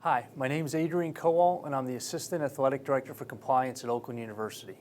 Hi, my name is Adrian Kowal and I'm the Assistant Athletic Director for Compliance at Oakland University.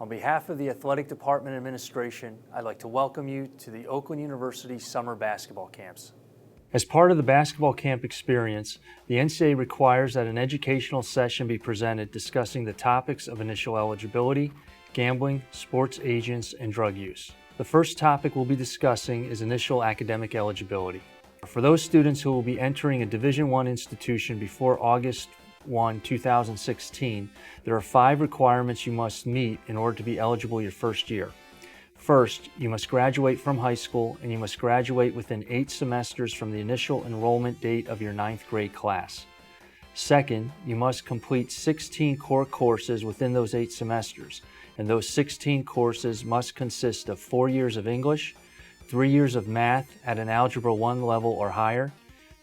On behalf of the Athletic Department Administration, I'd like to welcome you to the Oakland University Summer Basketball Camps. As part of the basketball camp experience, the NCAA requires that an educational session be presented discussing the topics of initial eligibility, gambling, sports agents, and drug use. The first topic we'll be discussing is initial academic eligibility. For those students who will be entering a Division I institution before August 1, 2016, there are 5 requirements you must meet in order to be eligible your first year. First, you must graduate from high school and you must graduate within 8 semesters from the initial enrollment date of your 9th grade class. Second, you must complete 16 core courses within those 8 semesters, and those 16 courses must consist of 4 years of English, 3 years of math at an Algebra 1 level or higher,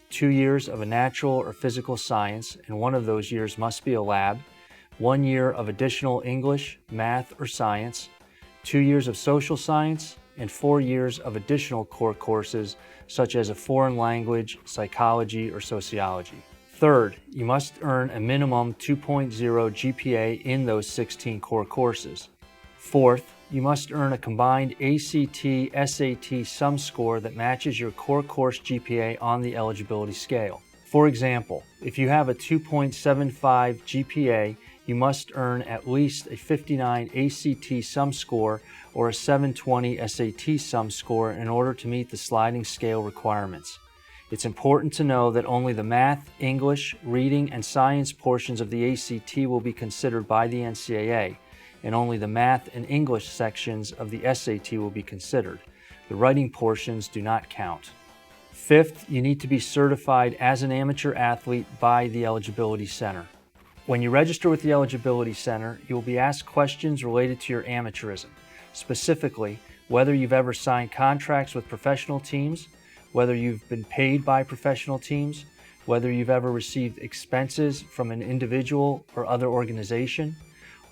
2 years of a natural or physical science, and one of those years must be a lab, 1 year of additional English, math, or science, 2 years of social science, and 4 years of additional core courses such as a foreign language, psychology, or sociology. Third, you must earn a minimum 2.0 GPA in those 16 core courses. Fourth, you must earn a combined ACT/SAT sum score that matches your core course GPA on the eligibility scale. For example, if you have a 2.75 GPA, you must earn at least a 59 ACT sum score or a 720 SAT sum score in order to meet the sliding scale requirements. It's important to know that only the math, English, reading, and science portions of the ACT will be considered by the NCAA, and only the math and English sections of the SAT will be considered. The writing portions do not count. Fifth, you need to be certified as an amateur athlete by the Eligibility Center. When you register with the Eligibility Center, you will be asked questions related to your amateurism, specifically whether you've ever signed contracts with professional teams, whether you've been paid by professional teams, whether you've ever received expenses from an individual or other organization,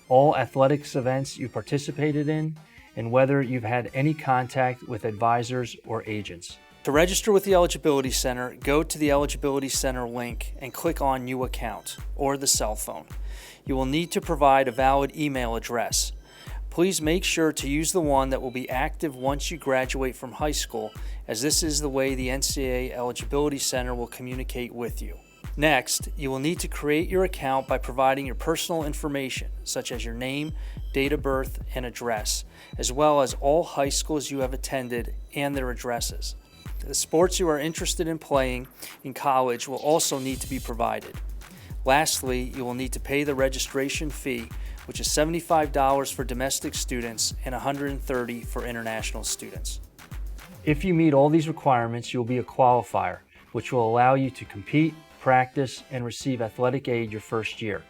all athletics events you participated in, and whether you've had any contact with advisors or agents. To register with the Eligibility Center, go to the Eligibility Center link and click on New Account or the cell phone. You will need to provide a valid email address. Please make sure to use the one that will be active once you graduate from high school, as this is the way the NCAA Eligibility Center will communicate with you. Next, you will need to create your account by providing your personal information, such as your name, date of birth, and address, as well as all high schools you have attended and their addresses. The sports you are interested in playing in college will also need to be provided. Lastly, you will need to pay the registration fee, which is $75 for domestic students and $130 for international students. If you meet all these requirements, you will be a qualifier, which will allow you to compete, practice, and receive athletic aid your first year.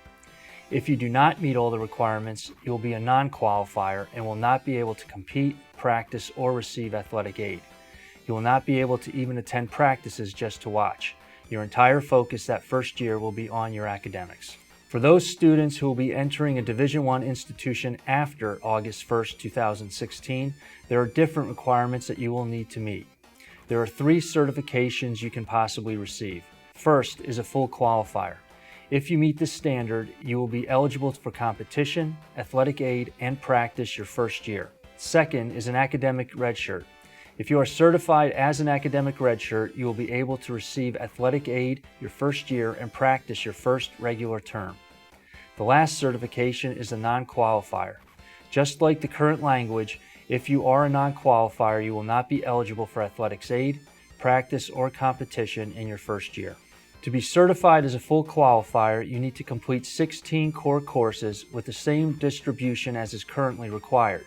If you do not meet all the requirements, you will be a non-qualifier and will not be able to compete, practice, or receive athletic aid. You will not be able to even attend practices just to watch. Your entire focus that first year will be on your academics. For those students who will be entering a Division I institution after August 1, 2016, there are different requirements that you will need to meet. There are 3 certifications you can possibly receive. First is a full qualifier. If you meet this standard, you will be eligible for competition, athletic aid, and practice your first year. Second is an academic redshirt. If you are certified as an academic redshirt, you will be able to receive athletic aid your first year and practice your first regular term. The last certification is a non-qualifier. Just like the current language, if you are a non-qualifier, you will not be eligible for athletics aid, practice, or competition in your first year. To be certified as a full qualifier, you need to complete 16 core courses with the same distribution as is currently required.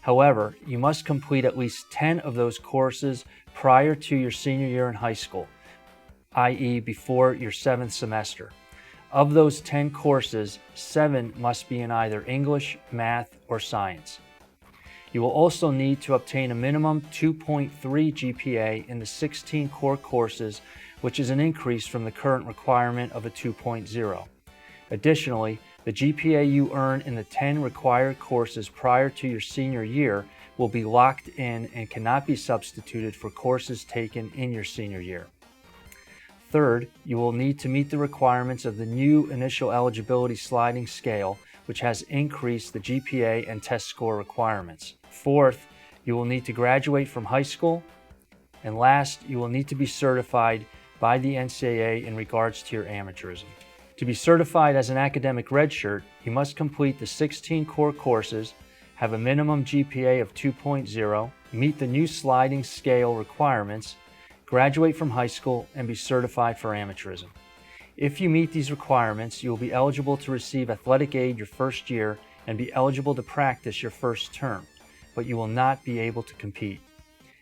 However, you must complete at least 10 of those courses prior to your senior year in high school, i.e. before your 7th semester. Of those 10 courses, 7 must be in either English, math, or science. You will also need to obtain a minimum 2.3 GPA in the 16 core courses, which is an increase from the current requirement of a 2.0. Additionally, the GPA you earn in the 10 required courses prior to your senior year will be locked in and cannot be substituted for courses taken in your senior year. Third, you will need to meet the requirements of the new initial eligibility sliding scale, which has increased the GPA and test score requirements. Fourth, you will need to graduate from high school. And last, you will need to be certified by the NCAA in regards to your amateurism. To be certified as an academic redshirt, you must complete the 16 core courses, have a minimum GPA of 2.0, meet the new sliding scale requirements, graduate from high school, and be certified for amateurism. If you meet these requirements, you will be eligible to receive athletic aid your first year and be eligible to practice your first term, but you will not be able to compete.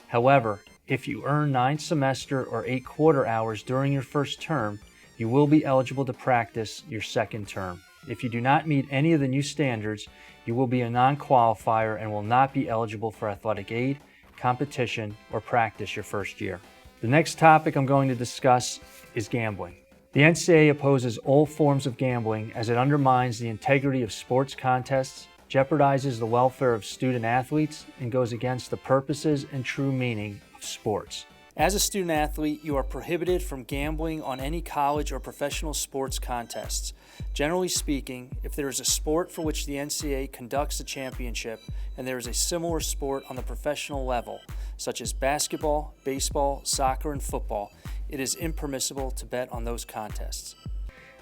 However, if you earn 9 semester or 8 quarter hours during your first term, you will be eligible to practice your second term. If you do not meet any of the new standards, you will be a non-qualifier and will not be eligible for athletic aid, competition, or practice your first year. The next topic I'm going to discuss is gambling. The NCAA opposes all forms of gambling as it undermines the integrity of sports contests, jeopardizes the welfare of student athletes, and goes against the purposes and true meaning of sports. As a student athlete, you are prohibited from gambling on any college or professional sports contests. Generally speaking, if there is a sport for which the NCAA conducts a championship and there is a similar sport on the professional level, such as basketball, baseball, soccer, and football, it is impermissible to bet on those contests.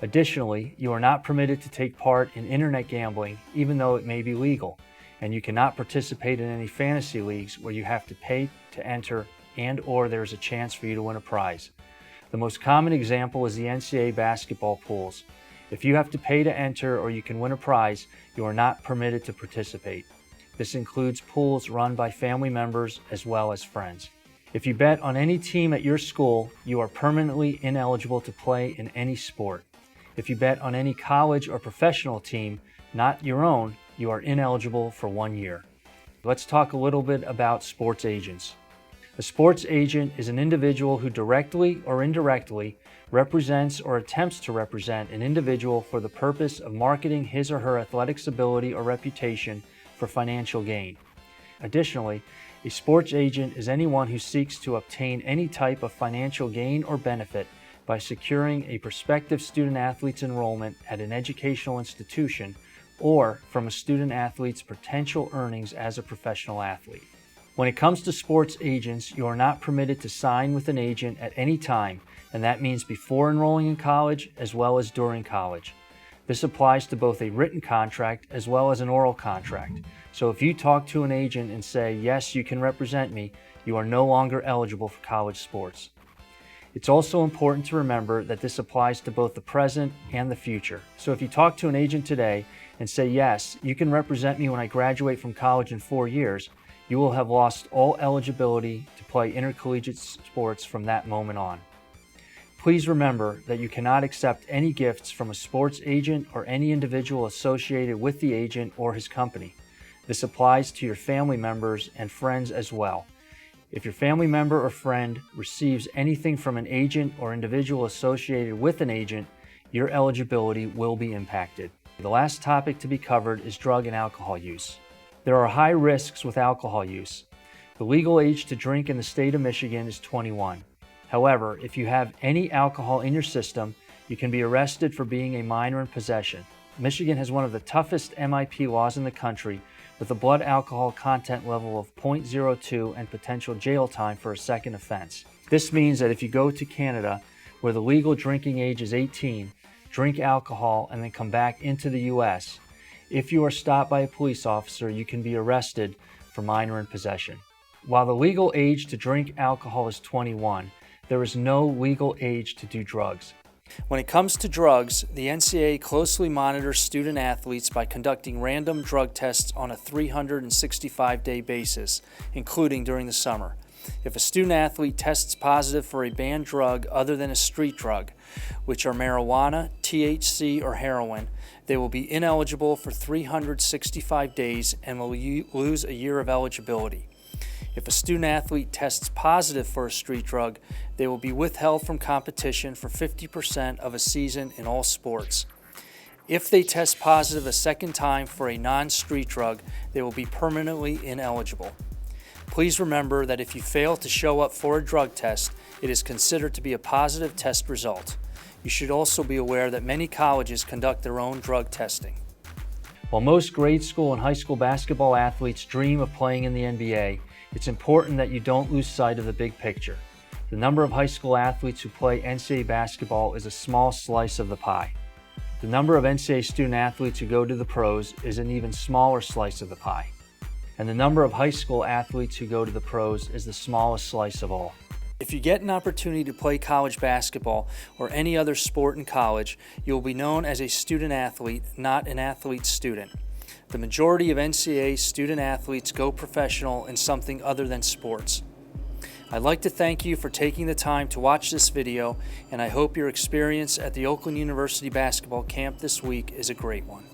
Additionally, you are not permitted to take part in internet gambling, even though it may be legal, and you cannot participate in any fantasy leagues where you have to pay to enter and/or there is a chance for you to win a prize. The most common example is the NCAA basketball pools. If you have to pay to enter or you can win a prize, you are not permitted to participate. This includes pools run by family members as well as friends. If you bet on any team at your school, you are permanently ineligible to play in any sport. If you bet on any college or professional team, not your own, you are ineligible for 1 year. Let's talk a little bit about sports agents. A sports agent is an individual who directly or indirectly represents or attempts to represent an individual for the purpose of marketing his or her athletics ability or reputation for financial gain. Additionally, a sports agent is anyone who seeks to obtain any type of financial gain or benefit by securing a prospective student-athlete's enrollment at an educational institution or from a student-athlete's potential earnings as a professional athlete. When it comes to sports agents, you are not permitted to sign with an agent at any time, and that means before enrolling in college as well as during college. This applies to both a written contract as well as an oral contract. So if you talk to an agent and say, yes, you can represent me, you are no longer eligible for college sports. It's also important to remember that this applies to both the present and the future. So if you talk to an agent today and say, yes, you can represent me when I graduate from college in 4 years, you will have lost all eligibility to play intercollegiate sports from that moment on. Please remember that you cannot accept any gifts from a sports agent or any individual associated with the agent or his company. This applies to your family members and friends as well. If your family member or friend receives anything from an agent or individual associated with an agent, your eligibility will be impacted. The last topic to be covered is drug and alcohol use. There are high risks with alcohol use. The legal age to drink in the state of Michigan is 21. However, if you have any alcohol in your system, you can be arrested for being a minor in possession. Michigan has one of the toughest MIP laws in the country, with a blood alcohol content level of 0.02 and potential jail time for a second offense. This means that if you go to Canada, where the legal drinking age is 18, drink alcohol, and then come back into the U.S., if you are stopped by a police officer, you can be arrested for minor in possession. While the legal age to drink alcohol is 21, there is no legal age to do drugs. When it comes to drugs, the NCAA closely monitors student athletes by conducting random drug tests on a 365-day basis, including during the summer. If a student athlete tests positive for a banned drug other than a street drug, which are marijuana, THC, or heroin, they will be ineligible for 365 days and will lose a year of eligibility. If a student athlete tests positive for a street drug, they will be withheld from competition for 50% of a season in all sports. If they test positive a second time for a non-street drug, they will be permanently ineligible. Please remember that if you fail to show up for a drug test, It is considered to be a positive test result. You should also be aware that many colleges conduct their own drug testing. While most grade school and high school basketball athletes dream of playing in the NBA, it's important that you don't lose sight of the big picture. The number of high school athletes who play NCAA basketball is a small slice of the pie. The number of NCAA student athletes who go to the pros is an even smaller slice of the pie. And the number of high school athletes who go to the pros is the smallest slice of all. If you get an opportunity to play college basketball or any other sport in college, you will be known as a student athlete, not an athlete student. The majority of NCAA student athletes go professional in something other than sports. I'd like to thank you for taking the time to watch this video, and I hope your experience at the Oakland University basketball camp this week is a great one.